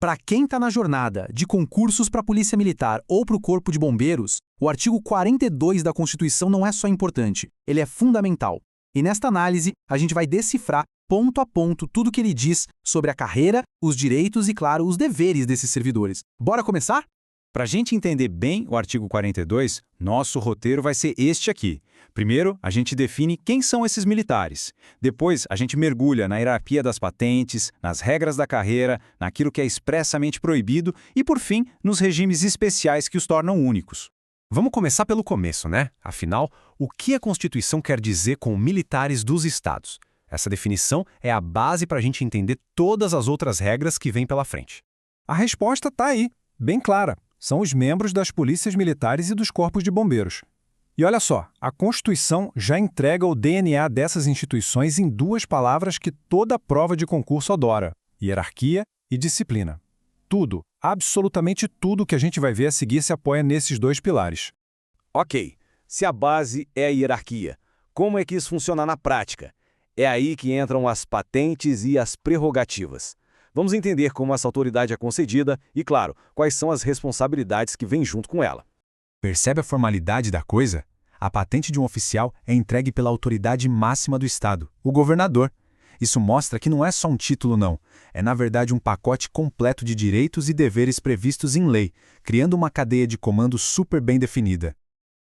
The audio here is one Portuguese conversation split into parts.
Para quem está na jornada de concursos para a Polícia Militar ou para o Corpo de Bombeiros, o artigo 42 da Constituição não é só importante, ele é fundamental. E nesta análise, a gente vai decifrar ponto a ponto tudo o que ele diz sobre a carreira, os direitos e, claro, os deveres desses servidores. Bora começar? Para a gente entender bem o artigo 42, nosso roteiro vai ser este aqui. Primeiro, a gente define quem são esses militares. Depois, a gente mergulha na hierarquia das patentes, nas regras da carreira, naquilo que é expressamente proibido e, por fim, nos regimes especiais que os tornam únicos. Vamos começar pelo começo, né? Afinal, o que a Constituição quer dizer com militares dos Estados? Essa definição é a base para a gente entender todas as outras regras que vêm pela frente. A resposta está aí, bem clara. São os membros das polícias militares e dos corpos de bombeiros. E olha só, a Constituição já entrega o DNA dessas instituições em duas palavras que toda prova de concurso adora: hierarquia e disciplina. Tudo, absolutamente tudo que a gente vai ver a seguir se apoia nesses dois pilares. Ok, se a base é a hierarquia, como é que isso funciona na prática? É aí que entram as patentes e as prerrogativas. Vamos entender como essa autoridade é concedida e, claro, quais são as responsabilidades que vêm junto com ela. Percebe a formalidade da coisa? A patente de um oficial é entregue pela autoridade máxima do Estado, o governador. Isso mostra que não é só um título, não. É, na verdade, um pacote completo de direitos e deveres previstos em lei, criando uma cadeia de comando super bem definida.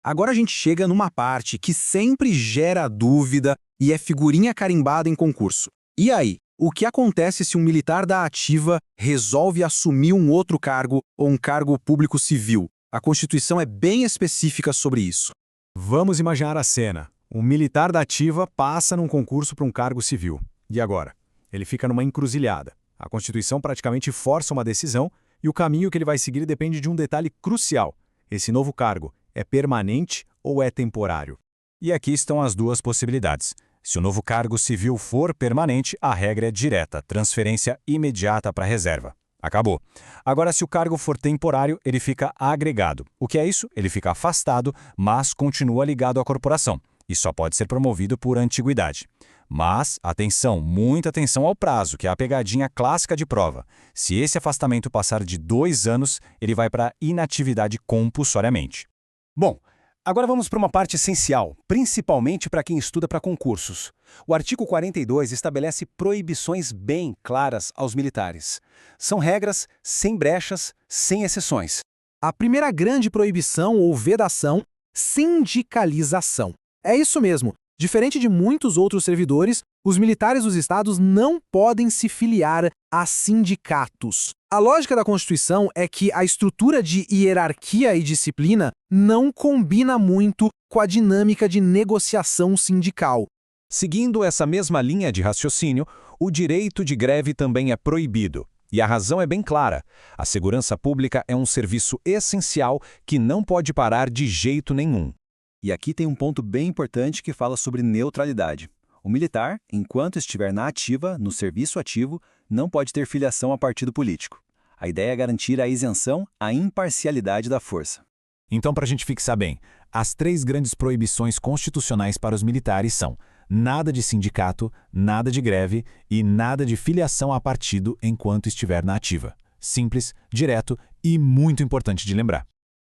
Agora a gente chega numa parte que sempre gera dúvida e é figurinha carimbada em concurso. E aí? O que acontece se um militar da ativa resolve assumir um outro cargo ou um cargo público civil? A Constituição é bem específica sobre isso. Vamos imaginar a cena. Um militar da ativa passa num concurso para um cargo civil. E agora? Ele fica numa encruzilhada. A Constituição praticamente força uma decisão e o caminho que ele vai seguir depende de um detalhe crucial. Esse novo cargo é permanente ou é temporário? E aqui estão as duas possibilidades. Se o novo cargo civil for permanente, a regra é direta, transferência imediata para a reserva. Acabou. Agora, se o cargo for temporário, ele fica agregado. O que é isso? Ele fica afastado, mas continua ligado à corporação. E só pode ser promovido por antiguidade. Mas, atenção, muita atenção ao prazo, que é a pegadinha clássica de prova. Se esse afastamento passar de 2 anos, ele vai para inatividade compulsoriamente. Bom, agora vamos para uma parte essencial, principalmente para quem estuda para concursos. O artigo 42 estabelece proibições bem claras aos militares. São regras sem brechas, sem exceções. A primeira grande proibição ou vedação, sindicalização. É isso mesmo. Diferente de muitos outros servidores, os militares dos estados não podem se filiar a sindicatos. A lógica da Constituição é que a estrutura de hierarquia e disciplina não combina muito com a dinâmica de negociação sindical. Seguindo essa mesma linha de raciocínio, o direito de greve também é proibido. E a razão é bem clara. A segurança pública é um serviço essencial que não pode parar de jeito nenhum. E aqui tem um ponto bem importante que fala sobre neutralidade. O militar, enquanto estiver na ativa, no serviço ativo, não pode ter filiação a partido político. A ideia é garantir a isenção, a imparcialidade da força. Então, para a gente fixar bem, as 3 grandes proibições constitucionais para os militares são: nada de sindicato, nada de greve e nada de filiação a partido enquanto estiver na ativa. Simples, direto e muito importante de lembrar.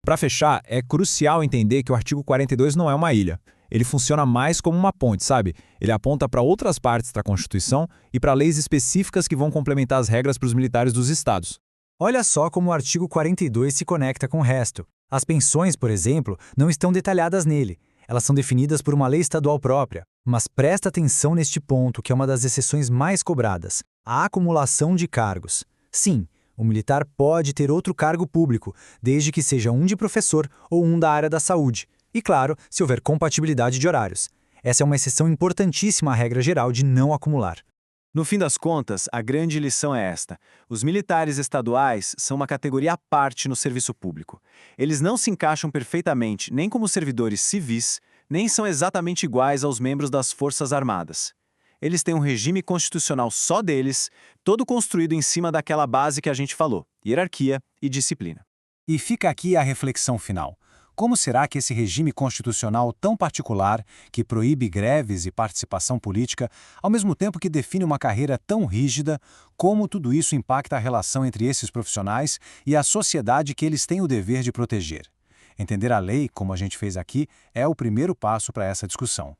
Para fechar, é crucial entender que o artigo 42 não é uma ilha. Ele funciona mais como uma ponte, sabe? Ele aponta para outras partes da Constituição e para leis específicas que vão complementar as regras para os militares dos estados. Olha só como o artigo 42 se conecta com o resto. As pensões, por exemplo, não estão detalhadas nele. Elas são definidas por uma lei estadual própria. Mas presta atenção neste ponto, que é uma das exceções mais cobradas: a acumulação de cargos. Sim, o militar pode ter outro cargo público, desde que seja um de professor ou um da área da saúde. E claro, se houver compatibilidade de horários. Essa é uma exceção importantíssima à regra geral de não acumular. No fim das contas, a grande lição é esta: os militares estaduais são uma categoria à parte no serviço público. Eles não se encaixam perfeitamente nem como servidores civis, nem são exatamente iguais aos membros das Forças Armadas. Eles têm um regime constitucional só deles, todo construído em cima daquela base que a gente falou: hierarquia e disciplina. E fica aqui a reflexão final. Como será que esse regime constitucional tão particular, que proíbe greves e participação política, ao mesmo tempo que define uma carreira tão rígida, como tudo isso impacta a relação entre esses profissionais e a sociedade que eles têm o dever de proteger? Entender a lei, como a gente fez aqui, é o primeiro passo para essa discussão.